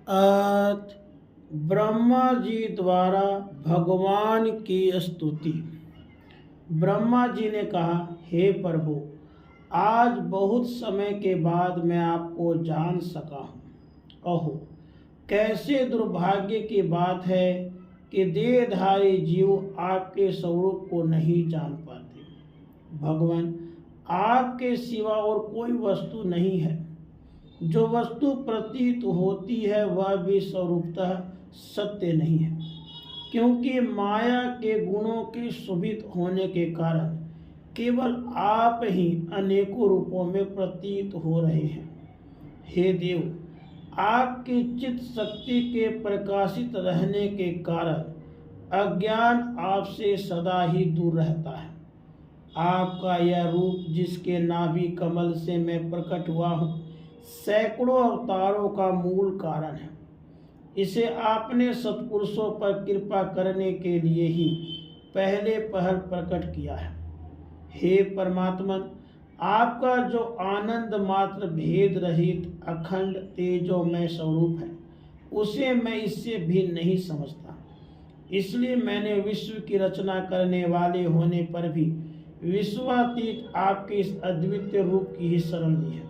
आज ब्रह्मा जी द्वारा भगवान की स्तुति। ब्रह्मा जी ने कहा, हे प्रभु, आज बहुत समय के बाद मैं आपको जान सका हूँ। कहो, कैसे दुर्भाग्य की बात है कि देहधारी जीव आपके स्वरूप को नहीं जान पाते। भगवान, आपके सिवा और कोई वस्तु नहीं है। जो वस्तु प्रतीत होती है वह भी स्वरूपतः सत्य नहीं है, क्योंकि माया के गुणों के शोभित होने के कारण केवल आप ही अनेकों रूपों में प्रतीत हो रहे हैं। हे देव, आपकी चित्त शक्ति के प्रकाशित रहने के कारण अज्ञान आपसे सदा ही दूर रहता है। आपका यह रूप, जिसके नाभि कमल से मैं प्रकट हुआ हूँ, सैकड़ों अवतारों का मूल कारण है। इसे आपने सत्पुरुषों पर कृपा करने के लिए ही पहले पहल प्रकट किया है। हे परमात्मन, आपका जो आनंद मात्र भेद रहित अखंड तेजोमय स्वरूप है, उसे मैं इससे भी नहीं समझता। इसलिए मैंने विश्व की रचना करने वाले होने पर भी विश्वातीत आपके इस अद्वितीय रूप की ही शरण ली है।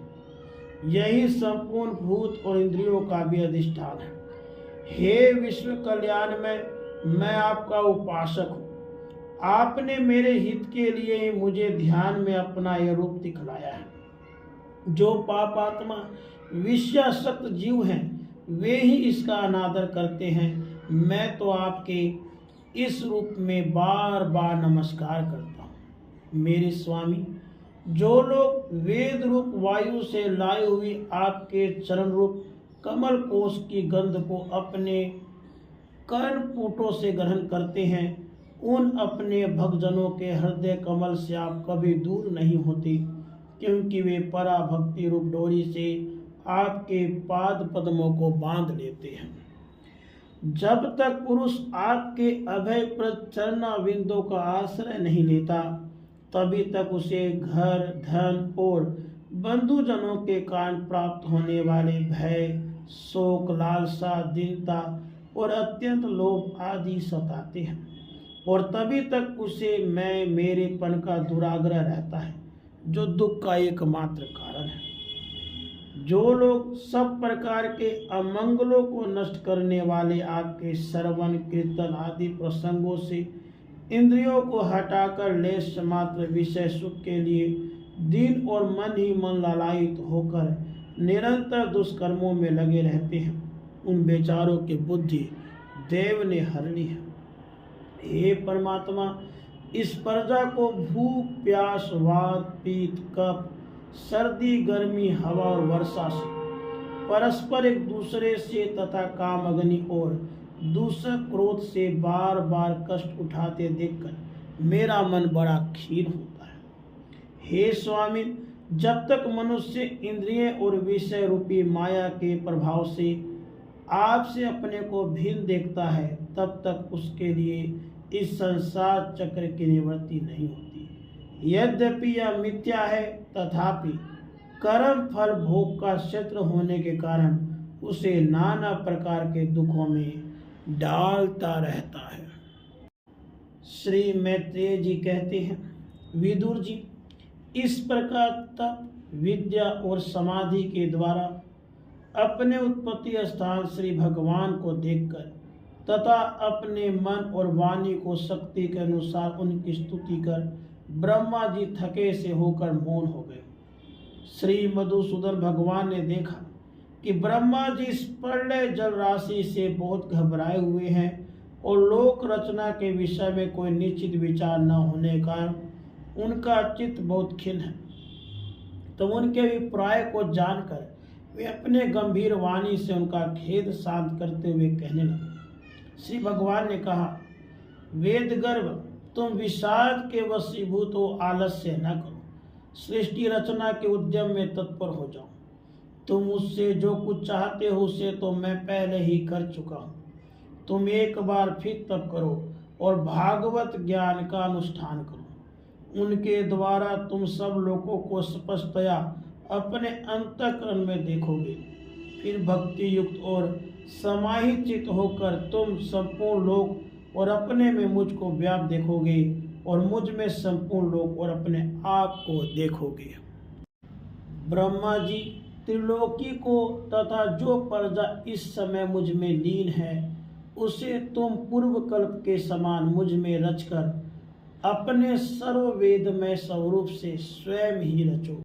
यही संपूर्ण भूत और इंद्रियों का भी अधिष्ठान है। हे विश्व कल्याण में मैं आपका उपासक हूँ। आपने मेरे हित के लिए ही मुझे ध्यान में अपना यह रूप दिखलाया है। जो पापात्मा विषयासक्त जीव हैं, वे ही इसका अनादर करते हैं। मैं तो आपके इस रूप में बार बार नमस्कार करता हूँ। मेरे स्वामी, जो लोग वेद रूप वायु से लाई हुई आपके चरण रूप कमल कोश की गंध को अपने कर्णपुटों से ग्रहण करते हैं, उन अपने भक्तजनों के हृदय कमल से आप कभी दूर नहीं होते, क्योंकि वे पराभक्ति रूप डोरी से आपके पाद पद्मों को बांध लेते हैं। जब तक पुरुष आपके अभयप्रद चरणाविंदों का आश्रय नहीं लेता, तभी तक उसे घर, धन और बंधुजनों के कारण प्राप्त होने वाले भय, शोक, लालसा, दीनता और अत्यंत लोभ आदि सताते हैं, और तभी तक उसे मैं मेरेपन का दुराग्रह रहता है, जो दुख का एकमात्र कारण है। जो लोग सब प्रकार के अमंगलों को नष्ट करने वाले आपके श्रवण, कीर्तन आदि प्रसंगों से इंद्रियों को हटाकर लेश मात्र विषय सुख के लिए दिन और मन ही मन लालायित होकर निरंतर दुष्कर्मों में लगे रहते हैं, उन बेचारों की बुद्धि देव ने हर ली है। हे परमात्मा, इस प्रजा को भूख, प्यास, वात, पीत, कफ, सर्दी, गर्मी, हवा और वर्षा से, परस्पर एक दूसरे से तथा काम, अग्नि और दूसरे क्रोध से बार बार कष्ट उठाते देखकर मेरा मन बड़ा खीन होता है। हे स्वामी, जब तक मनुष्य इंद्रिय और विषय रूपी माया के प्रभाव से आपसे अपने को भिन्न देखता है, तब तक उसके लिए इस संसार चक्र की निवृत्ति नहीं होती। यद्यपि यह मिथ्या है, तथापि कर्म फल भोग का क्षेत्र होने के कारण उसे नाना प्रकार के दुखों में डालता रहता है। श्री मैत्रेय जी कहते हैं, विदुर जी, इस प्रकार तप, विद्या और समाधि के द्वारा अपने उत्पत्ति स्थान श्री भगवान को देखकर तथा अपने मन और वाणी को शक्ति के अनुसार उनकी स्तुति कर ब्रह्मा जी थके से होकर मौन हो गए। श्री मधुसूदन भगवान ने देखा कि ब्रह्मा जी इस प्रलय जल राशि से बहुत घबराए हुए हैं और लोक रचना के विषय में कोई निश्चित विचार न होने का उनका चित्त बहुत खिन्न है। तो उनके अभिप्राय को जानकर वे अपने गंभीर वाणी से उनका खेद शांत करते हुए कहने लगे। श्री भगवान ने कहा, वेद गर्भ, तुम विषाद के वशीभूत हो आलस्य न करो, सृष्टि रचना के उद्यम में तत्पर हो जाओ। तुम मुझसे जो कुछ चाहते हो उसे तो मैं पहले ही कर चुका हूँ। तुम एक बार फिर तप करो और भागवत ज्ञान का अनुष्ठान करो। उनके द्वारा तुम सब लोगों को स्पष्टतया अपने अंतःकरण में देखोगे। फिर भक्ति युक्त और समाहित चित होकर तुम संपूर्ण लोक और अपने में मुझको व्याप्त देखोगे और मुझ में संपूर्ण लोक और अपने आप को देखोगे। ब्रह्मा जी, त्रिलोकी को तथा जो प्रजा इस समय मुझ में लीन है उसे तुम पूर्व कल्प के समान मुझ में रचकर अपने सर्ववेदमय स्वरूप से स्वयं ही रचो।